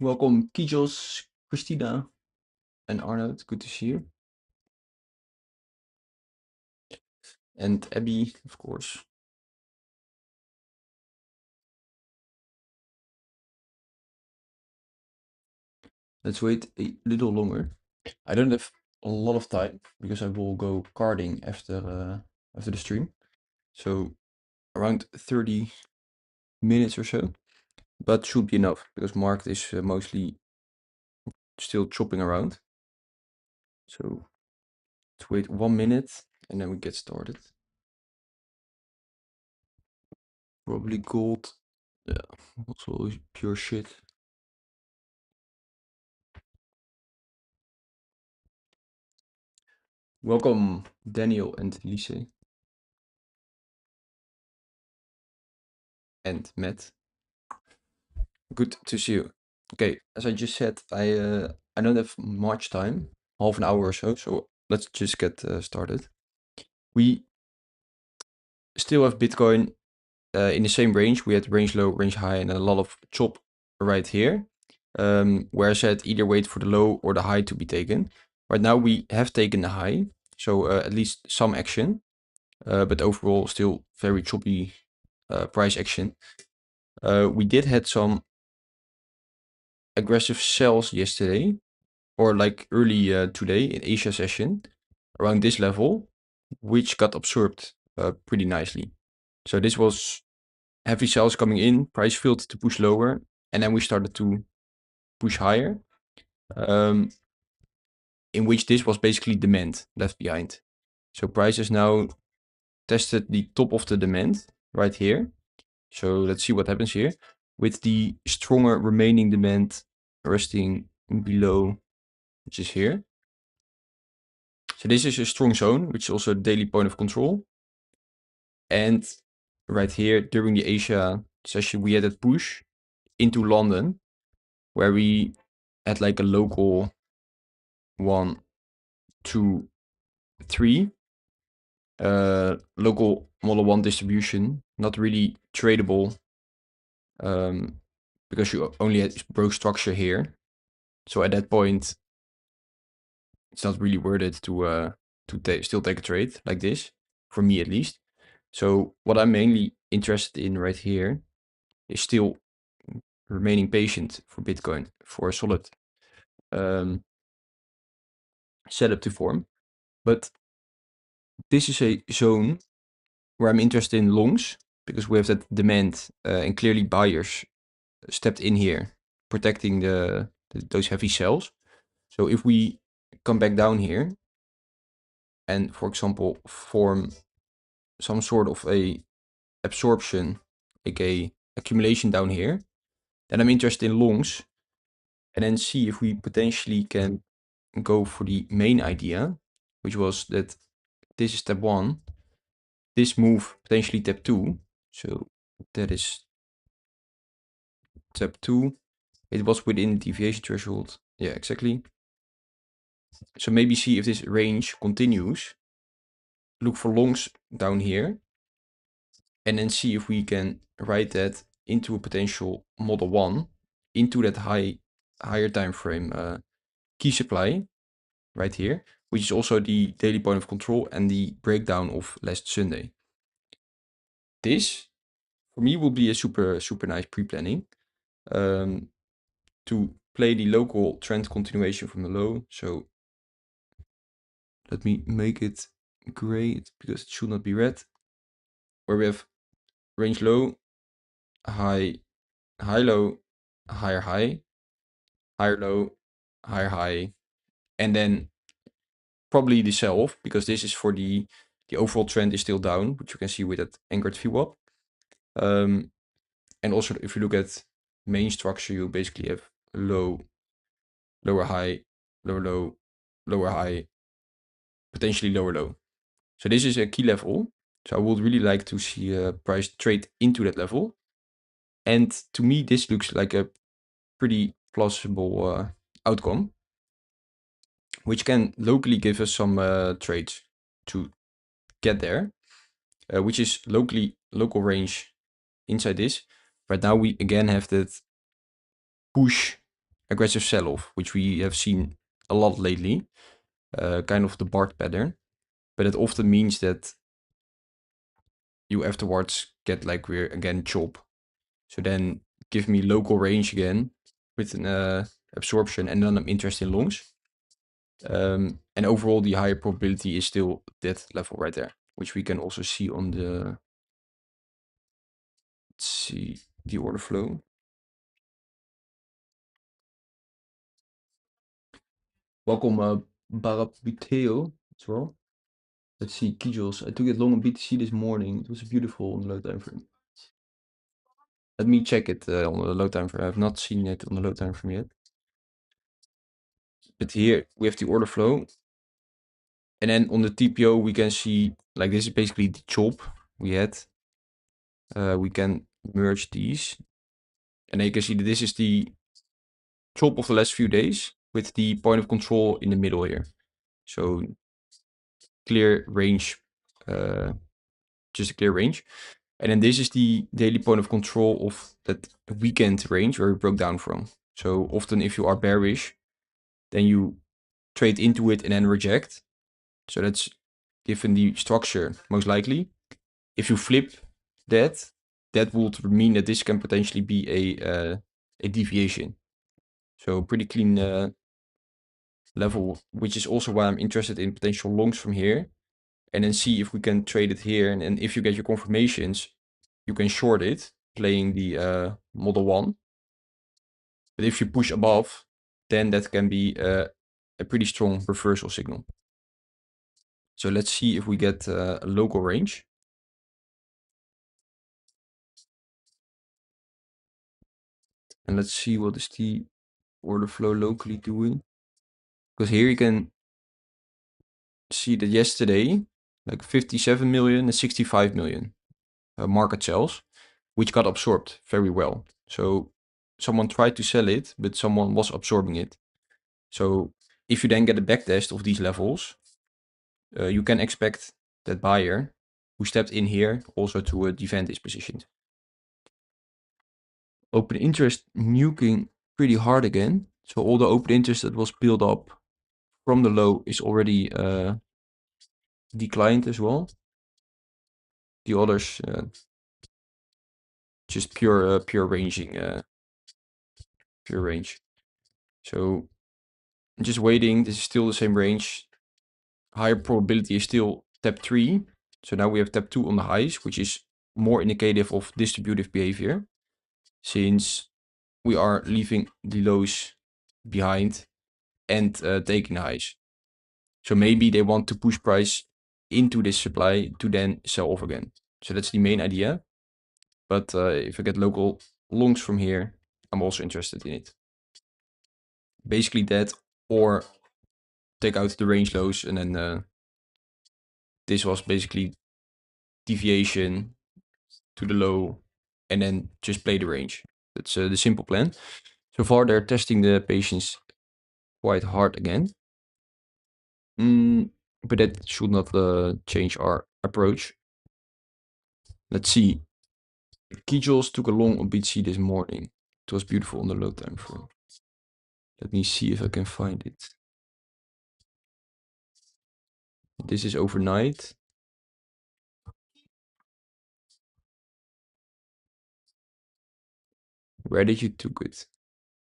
Welcome, Kijos, Christina, and Arnold. Good to see you. And Abby, of course. Let's wait a little longer. I don't have a lot of time because I will go karting after the stream. So around 30 minutes or so. But should be enough because Mark is mostly still chopping around. So let's wait 1 minute and then we get started. Probably gold. Yeah, also pure shit. Welcome, Daniel and Lise. And Matt. Good to see you. Okay, as I just said, I don't have much time, half an hour or so, so let's just get started. We still have Bitcoin in the same range. We had range low, range high, and a lot of chop right here, where I said either wait for the low or the high to be taken. Right now we have taken the high, so at least some action, but overall still very choppy price action. We did had some aggressive sells yesterday, or like early today in Asia session, around this level, which got absorbed pretty nicely. So this was heavy sells coming in, price failed to push lower, and then we started to push higher, in which this was basically demand left behind. So price has now tested the top of the demand right here. So let's see what happens here with the stronger remaining demand resting below, which is here. So this is a strong zone, which is also a daily point of control. And right here during the Asia session, we had a push into London where we had like a local 1, 2, 3 local model 1 distribution, not really tradable because you only had broke structure here. So at that point, it's not really worth it to still take a trade like this, for me at least. So what I'm mainly interested in right here is still remaining patient for Bitcoin for a solid setup to form. But this is a zone where I'm interested in longs because we have that demand and clearly buyers stepped in here, protecting those heavy sells. So if we come back down here and, for example, form some sort of a absorption, aka accumulation down here, then I'm interested in longs and then see if we potentially can go for the main idea, which was that this is step 1, this move potentially step 2. So that is step 2. It was within the deviation threshold. Yeah, exactly. So maybe see if this range continues. Look for longs down here. And then see if we can write that into a potential model 1 into that higher time frame key supply right here, which is also the daily point of control and the breakdown of last Sunday. This, for me, will be a super nice pre-planning to play the local trend continuation from the low. So let me make it gray because it should not be red. Where we have range low, high, high low, higher high, higher low, higher high, and then probably the sell off because this is for the overall trend is still down, which you can see with that anchored VWAP. And also if you look at main structure, you basically have low, lower high, lower low, lower high, potentially lower low. So this is a key level. So I would really like to see a price trade into that level. And to me, this looks like a pretty plausible outcome, which can locally give us some trades to get there, which is local range inside this. Right now we again have that push aggressive sell-off, which we have seen a lot lately, kind of the BART pattern. But it often means that you afterwards get like weer again chop. So then give me local range again with an absorption, and then I'm interested in longs. And overall, the higher probability is still that level right there, which we can also see on the, let's see, the order flow. Welcome, Barabuteo as well. Let's see, Kijos. I took it long on BTC this morning. It was beautiful on the low time frame. Let me check it on the low time frame. I have not seen it on the low time frame yet. But here we have the order flow. And then on the TPO, we can see, like, this is basically the chop we had. We can merge these. And then you can see that this is the chop of the last few days with the point of control in the middle here. So clear range, just a clear range. And then this is the daily point of control of that weekend range where we broke down from. So often if you are bearish, then you trade into it and then reject. So that's given the structure most likely. If you flip that, that would mean that this can potentially be a deviation. So pretty clean level, which is also why I'm interested in potential longs from here. And then see if we can trade it here. And if you get your confirmations, you can short it, playing the model 1. But if you push above, then that can be a pretty strong reversal signal. So let's see if we get a local range. And let's see what is the order flow locally doing. Because here you can see that yesterday, like 57 million and 65 million market sells, which got absorbed very well. So someone tried to sell it, but someone was absorbing it. So if you then get a backtest of these levels, you can expect that buyer who stepped in here also to defend his position. Open interest nuking pretty hard again. So all the open interest that was built up from the low is already declined as well. The others just pure ranging, pure range. So just waiting. This is still the same range. Higher probability is still tap 3. So now we have tap 2 on the highs, which is more indicative of distributive behavior, since we are leaving the lows behind and taking the highs. So maybe they want to push price into this supply to then sell off again. So that's the main idea. But if I get local longs from here, I'm also interested in it. Basically that, or take out the range lows, and then this was basically deviation to the low, and then just play the range. That's the simple plan. So far they're testing the patience quite hard again. But that should not change our approach. Let's see. Kijos took a long on BTC this morning. It was beautiful on the low time frame. Let me see if I can find it. This is overnight. Where did you took it?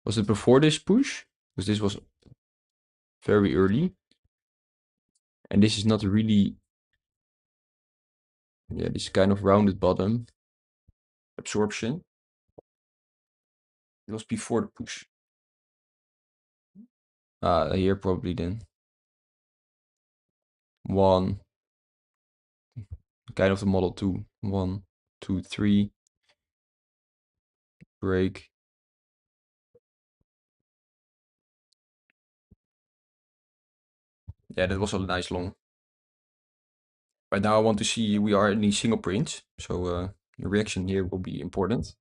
Was it before this push? Because this was very early. And this is not really, yeah, this kind of rounded bottom absorption. It was before the push. Here probably then. 1, kind of the model 2. 1, 2, 3. Break. Yeah, that was a nice long. Right now I want to see we are in the single prints, so the reaction here will be important.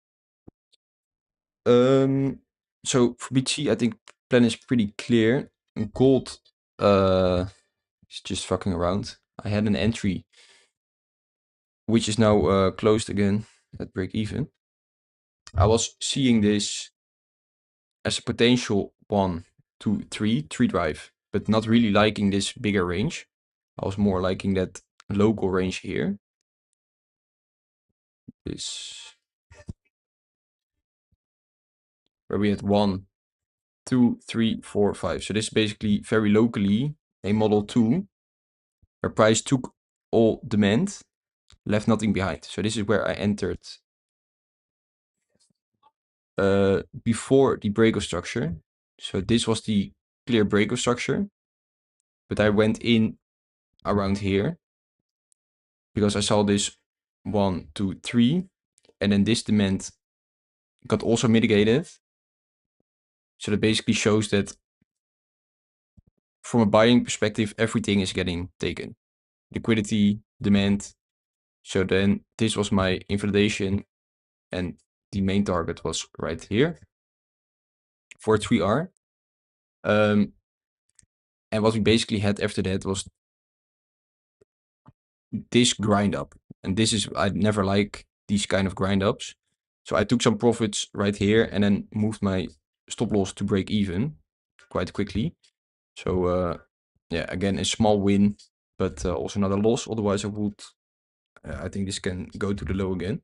So for BTC, I think plan is pretty clear. Gold is just fucking around. I had an entry, which is now closed again at break even. I was seeing this as a potential 1, 2, 3 drive, but not really liking this bigger range. I was more liking that local range here. This, where we had 1, 2, 3, 4, 5. So this is basically very locally a model 2, where price took all demand, left nothing behind. So this is where I entered before the breakout structure. So this was the clear breakout structure, but I went in around here because I saw this 1, 2, 3, and then this demand got also mitigated. So that basically shows that from a buying perspective, everything is getting taken. Liquidity, demand. So then this was my invalidation, and the main target was right here for 3R. And what we basically had after that was this grind up. And this is, I never like these kind of grind ups. So I took some profits right here and then moved my stop loss to break even quite quickly. So yeah, again, a small win, but also not a loss. Otherwise I would, I think this can go to the low again.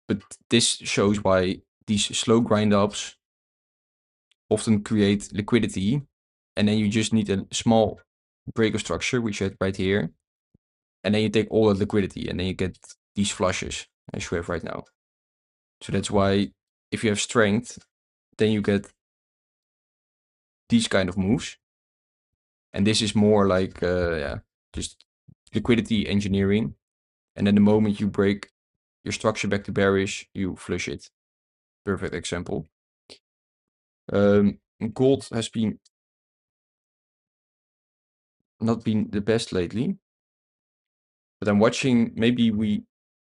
But this shows why these slow grind ups often create liquidity, and then you just need a small breaker structure, which you had right here, and then you take all that liquidity, and then you get these flushes as you have right now. So that's why if you have strength, then you get these kind of moves, and this is more like yeah, just liquidity engineering. And then the moment you break your structure back to bearish, you flush it. Perfect example. Gold has been not been the best lately, but I'm watching, maybe we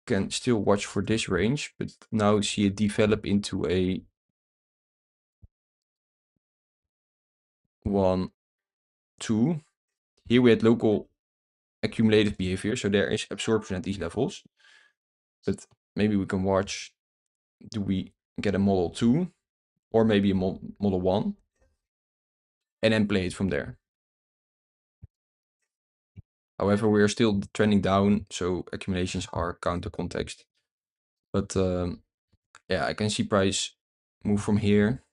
can still watch for this range, but now see it develop into a 1, 2. Here we had local accumulated behavior, so there is absorption at these levels. But maybe we can watch, do we get a model 2 or maybe a model 1, and then play it from there. However, we are still trending down, so accumulations are counter context. But yeah, I can see price move from here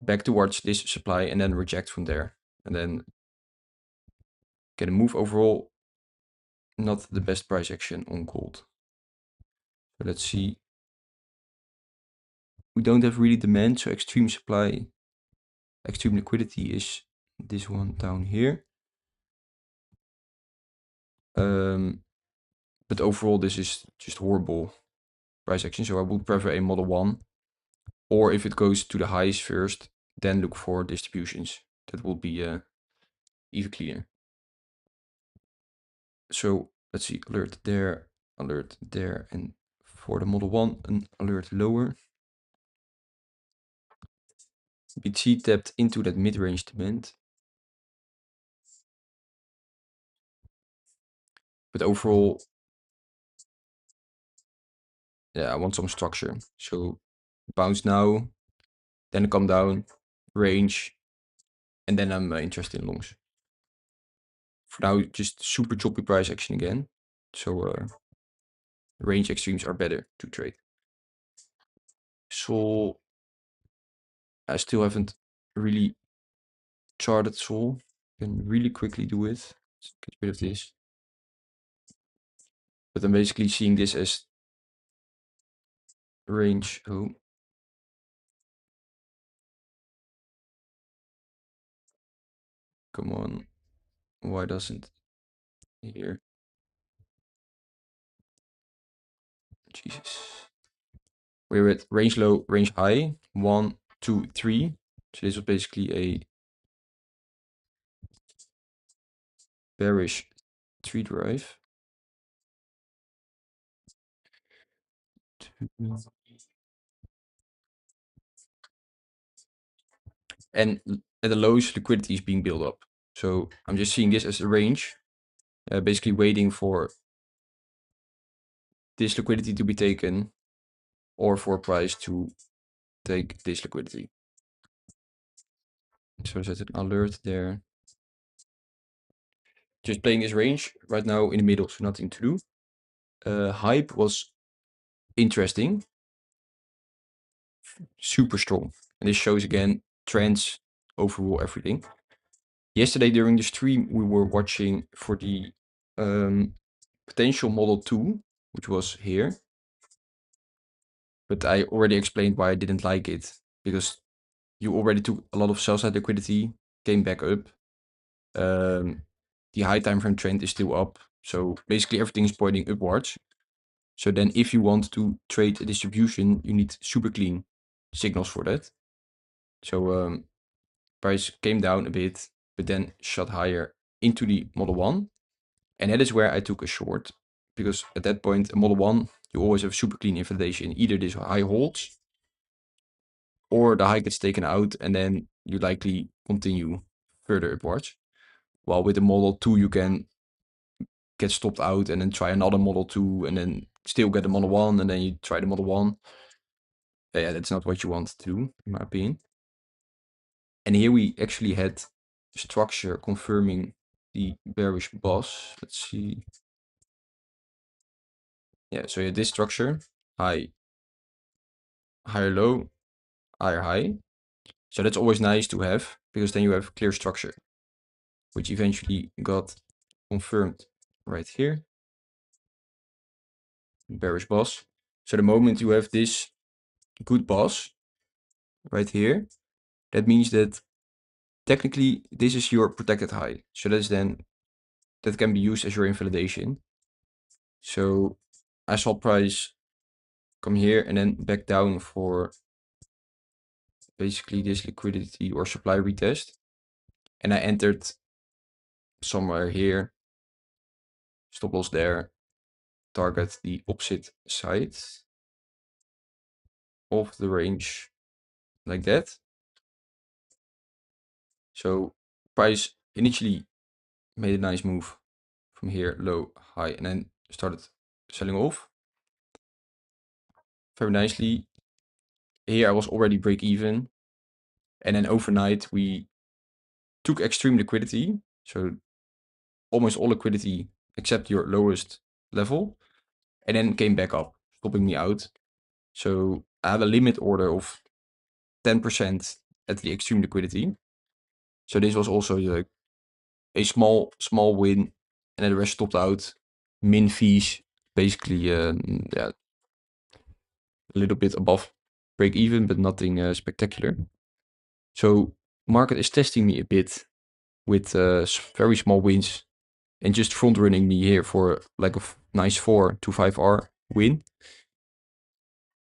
back towards this supply and then reject from there, and then get a move. Overall, not the best price action on gold. So let's see. We don't have really demand, so extreme supply, extreme liquidity is this one down here. But overall, this is just horrible price action. So I would prefer a model 1, or if it goes to the highs first, then look for distributions. That will be even cleaner. So let's see, alert there, and for the model 1, an alert lower. BT tapped into that mid-range demand. But overall, yeah, I want some structure. So bounce now, then come down, range, and then I'm interested in longs. For now, just super choppy price action again. So range extremes are better to trade. Sol, I still haven't really charted Sol. Can really quickly do it. Let's get rid of this. But I'm basically seeing this as range. Oh. Come on. Why doesn't here? Jesus. We're at range low, range high. 1, 2, 3. So this was basically a bearish 3 drive. And at the lows, liquidity is being built up. So I'm just seeing this as a range, basically waiting for this liquidity to be taken or for a price to take this liquidity. So set an alert there. Just playing this range right now in the middle, so nothing to do. Hype was interesting, super strong. And this shows again trends, overall everything. Yesterday during the stream, we were watching for the potential model 2, which was here. But I already explained why I didn't like it, because you already took a lot of sell-side liquidity, came back up. The high time frame trend is still up. So basically everything is pointing upwards. So then if you want to trade a distribution, you need super clean signals for that. So price came down a bit, but then shot higher into the Model 1. And that is where I took a short, because at that point, a Model 1, you always have super clean invalidation. Either this high holds, or the high gets taken out, and then you likely continue further upwards. While with the Model 2, you can get stopped out and then try another Model 2, and then still get the Model 1, and then you try the Model 1. Yeah, that's not what you want to do, in my opinion. And here we actually had structure confirming the bearish boss. Let's see. Yeah, so you had this structure, high, higher low, higher high. So that's always nice to have, because then you have clear structure, which eventually got confirmed right here. Bearish boss. So the moment you have this good boss right here, that means that technically this is your protected high. So that can be used as your invalidation. So I saw price come here and then back down for basically this liquidity or supply retest. And I entered somewhere here, stop loss there, target the opposite side of the range like that. So price initially made a nice move from here, low, high, and then started selling off very nicely. Here I was already break even, and then overnight we took extreme liquidity, so almost all liquidity except your lowest level, and then came back up, stopping me out. So I had a limit order of 10% at the extreme liquidity. So this was also like a small win, and then the rest stopped out. Min fees, basically, yeah, a little bit above break even, but nothing spectacular. So market is testing me a bit with very small wins and just front running me here for like a nice 4 to 5R win.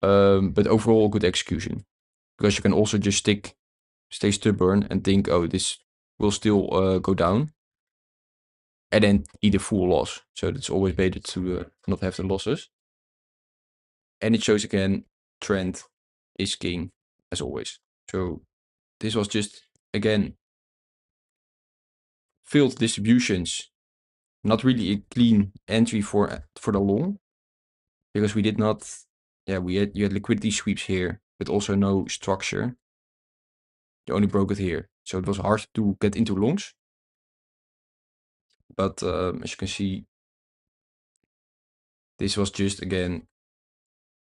But overall good execution, because you can also just stay stubborn and think, oh, this will still go down, and then eat a full loss. So it's always better to not have the losses. And it shows again, trend is king as always. So this was just again failed distributions, not really a clean entry for the long, because we did not. Yeah, you had liquidity sweeps here, but also no structure. You only broke it here, so it was hard to get into longs. But as you can see, this was just again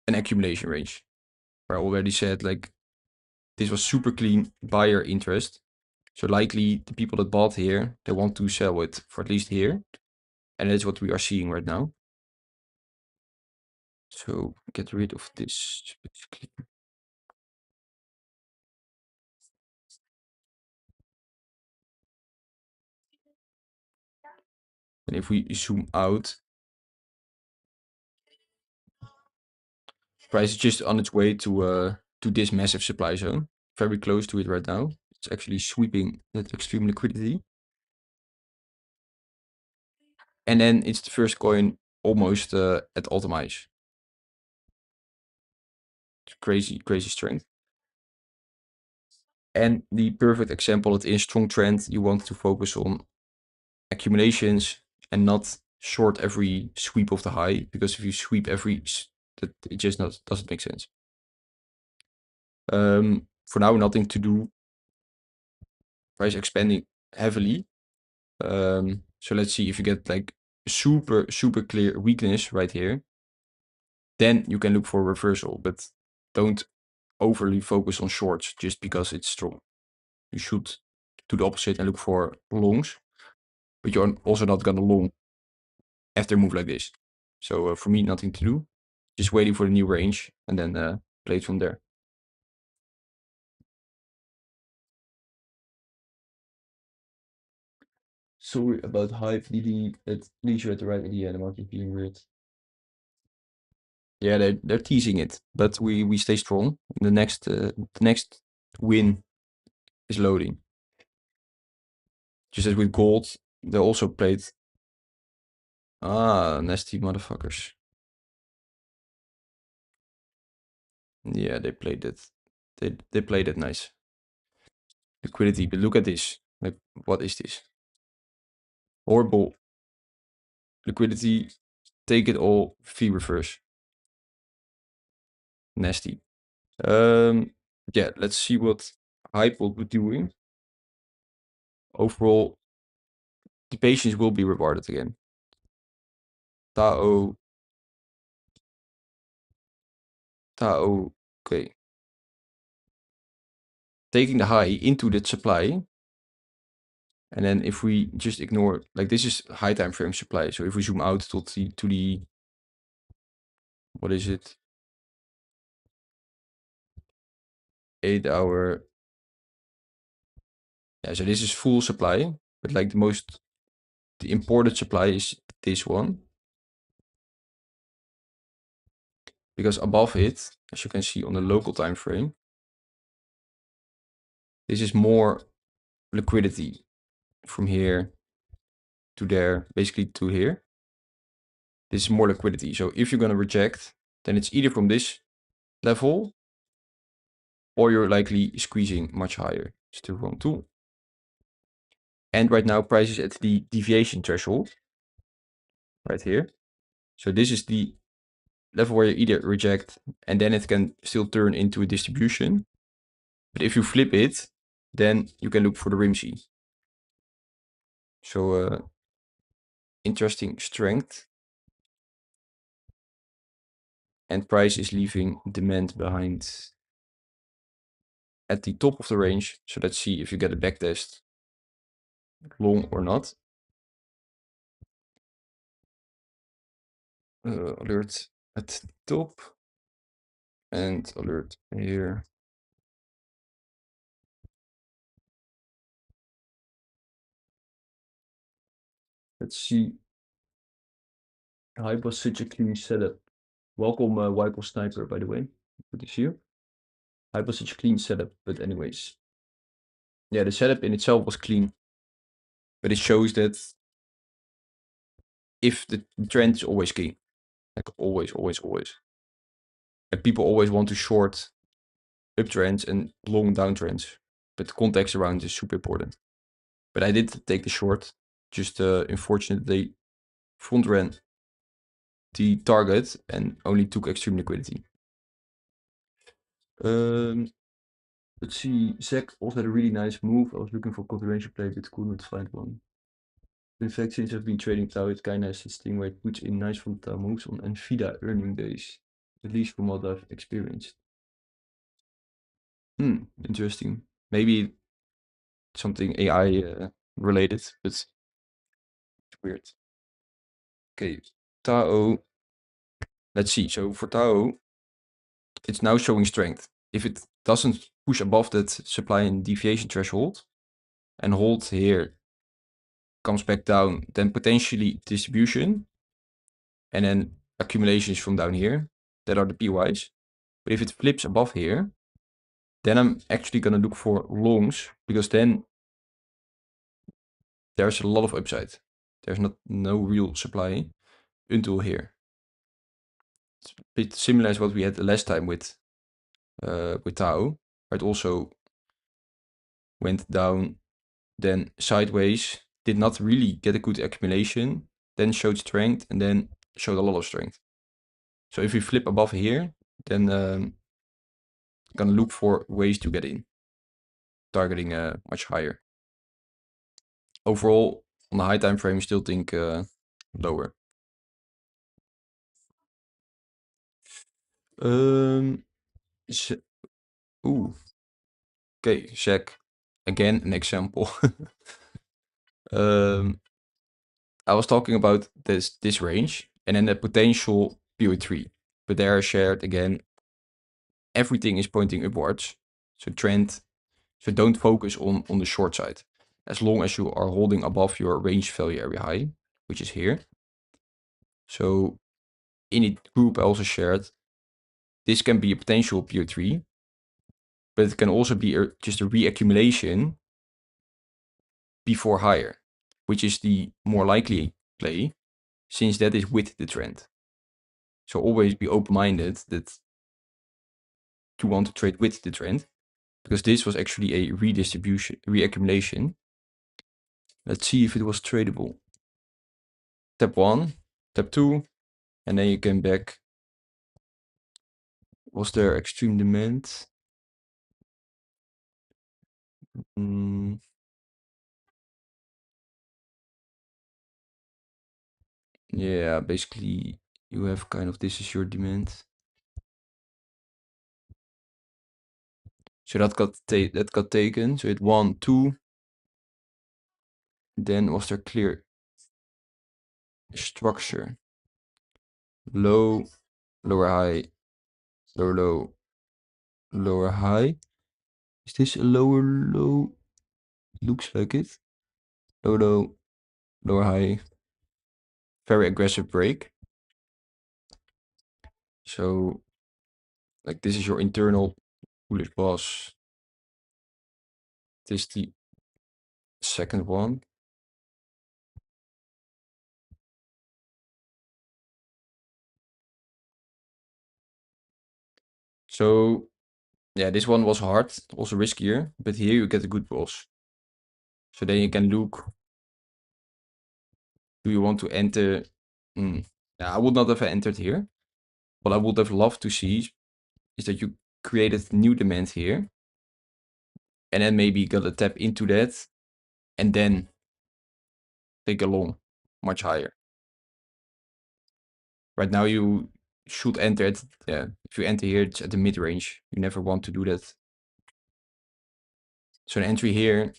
an accumulation range, where I already said like this was super clean buyer interest. So likely the people that bought here, they want to sell it for at least here. And that's what we are seeing right now. So get rid of this basically. And if we zoom out, price is just on its way to this massive supply zone. Very close to it right now. It's actually sweeping that extreme liquidity. And then it's the first coin almost at all-time highs. It's crazy strength. And the perfect example that in strong trend, you want to focus on accumulations and not short every sweep of the high, because if you sweep every That it just doesn't make sense. For now, nothing to do. Price expanding heavily. So let's see if you get like super clear weakness right here. Then you can look for a reversal, but don't overly focus on shorts just because it's strong. You should do the opposite and look for longs, but you're also not gonna long after a move like this. So for me, nothing to do. Just waiting for the new range and then play it from there. Sorry about hype leading at leisure at the right idea. The market being weird. Yeah, they're teasing it, but we stay strong. The next win is loading. Just as with gold, they also played. Ah, nasty motherfuckers. Yeah, they played it. They played it nice. Liquidity, but look at this. Like, what is this? Horrible liquidity. Take it all. Fee reverse. Nasty. Yeah, let's see what hype will be doing. Overall, the patience will be rewarded again. Tao. Okay. Taking the high into that supply. And then if we just ignore, like this is high time frame supply. So if we zoom out to the what is it? 8 hour. Yeah, so this is full supply, but like the imported supply is this one. Because above it, as you can see on the local time frame, this is more liquidity from here to there, basically to here. This is more liquidity. So if you're going to reject, then it's either from this level or you're likely squeezing much higher. It's the wrong tool. And right now price is at the deviation threshold right here. So this is the level where you either reject and then it can still turn into a distribution. But if you flip it, then you can look for the RIMC. So interesting strength. And price is leaving demand behind at the top of the range. So let's see if you get a backtest long or not. Alert at the top and alert here. Let's see. Hype was such a clean setup. Welcome, Wiple Sniper, by the way. Good to see you. Hype was such a clean setup, but anyways. Yeah, the setup in itself was clean. But it shows that if the trend is always king, like always. And people always want to short uptrends and long downtrends. But the context around is super important. But I did take the short. Just unfortunate they front ran the target and only took extreme liquidity. Let's see. Zach also had a really nice move. I was looking for continuation play, but could not find one. In fact, since I've been trading Tau, it kind of has this thing where it puts in nice volatile moves on Nvidia earning days. At least from what I've experienced. Interesting. Maybe something AI related, but it's weird. Okay, Tao. Let's see. So for Tao, it's now showing strength. If it doesn't push above that supply and deviation threshold and hold here, comes back down, then potentially distribution and then accumulations from down here. That are the PYs. But if it flips above here, then I'm actually going to look for longs because then there's a lot of upside. There's no real supply until here. It's a bit similar as what we had the last time with Tau. It also went down, then sideways, did not really get a good accumulation, then showed strength and then showed a lot of strength. So if we flip above here, then gonna look for ways to get in, targeting much higher. Overall, on the high time frame, still think lower. Ooh, okay, check. Again, an example. I was talking about this range and then the potential PO3, but there I shared again, everything is pointing upwards. So trend, so don't focus on the short side. As long as you are holding above your range value area high, which is here. So in the group I also shared, this can be a potential PO3, but it can also be just a reaccumulation before higher, which is the more likely play, since that is with the trend. So always be open-minded that you want to trade with the trend, because this was actually a reaccumulation. Let's see if it was tradable. Tap 1, tap 2, and then you came back. Was there extreme demand? Yeah, basically you have kind of, this is your demand. So that got taken. So it 1, 2. Then was there clear structure? Low, lower high, lower low, lower high. Is this a lower low? Looks like it. Low low, lower high. Very aggressive break. So like this is your internal bullish boss. This is the second one. So yeah, this one was hard, also riskier, but here you get a good boss. So then you can look, do you want to enter? Yeah, I would not have entered here. What I would have loved to see is that you created new demand here, and then maybe got a tap into that, and then take a long, much higher. Right now you should enter it, yeah, if you enter here, it's at the mid-range. You never want to do that. So an entry here,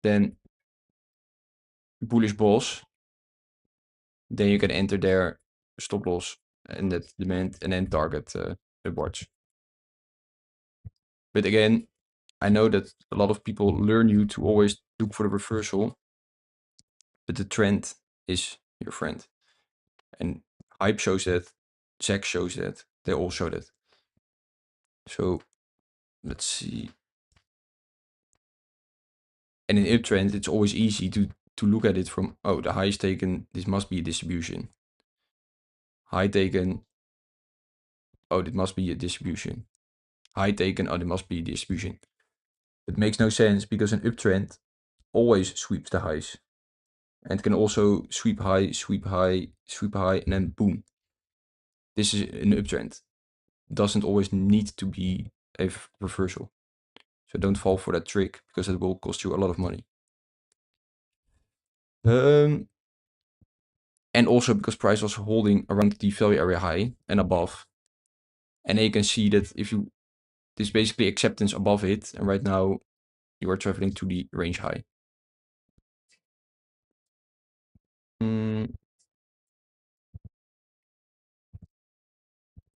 then bullish balls, then you can enter there, stop loss, and that demand, and then target upwards. But again, I know that a lot of people learn you to always look for the reversal, but the trend is your friend. And hype shows that, Zach shows that, they all show that. So let's see. And in uptrend, it's always easy to look at it from, oh, the high is taken, this must be a distribution. High taken, oh, it must be a distribution. High taken, oh, there must be a distribution. It makes no sense because an uptrend always sweeps the highs. And it can also sweep high, sweep high, sweep high, and then boom. This is an uptrend. It doesn't always need to be a reversal. So don't fall for that trick because it will cost you a lot of money. And also because price was holding around the value area high and above. And then you can see that if you, this is basically acceptance above it. And right now you are traveling to the range high.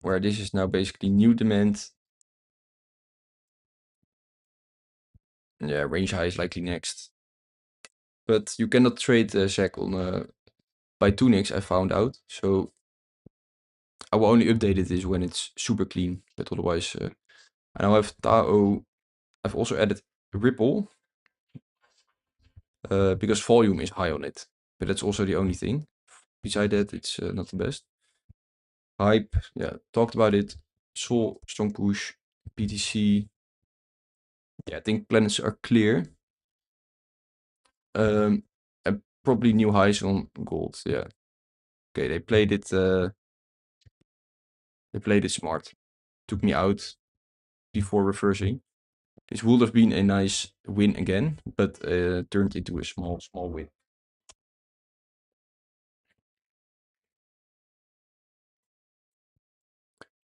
Where this is now basically new demand. Yeah, range high is likely next. But you cannot trade SEC on Bitunix, I found out. So I will only update this when it's super clean. But otherwise, I now have Tao. I've also added Ripple because volume is high on it. But that's also the only thing. Beside that, it's not the best. Hype, yeah, talked about it. Sol, strong push. BTC. Yeah, I think planets are clear. And probably new highs on gold, yeah. Okay, they played it They played it smart. Took me out before reversing. This would have been a nice win again, but turned into a small win.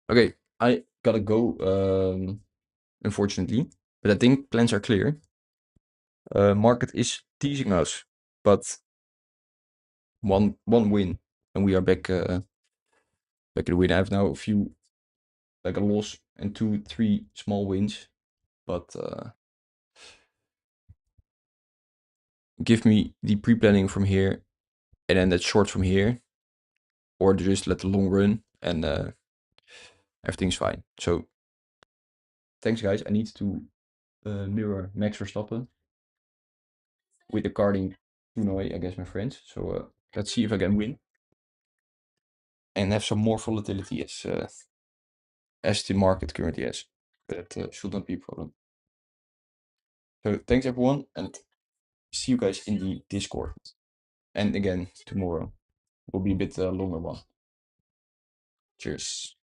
Okay, I gotta go, unfortunately, but I think plans are clear. Market is teasing us, but one win and we are back in the win. I have now a few, like a loss and 2-3 small wins, but give me the pre-planning from here and then that short from here, or just let the long run and everything's fine. So thanks guys. I need to mirror Max Verstappen with the carding Tunoi against my friends. So let's see if I can win and have some more volatility as the market currently has. That should not be a problem. So thanks everyone, and see you guys in the Discord. And again, tomorrow will be a bit longer one. Cheers.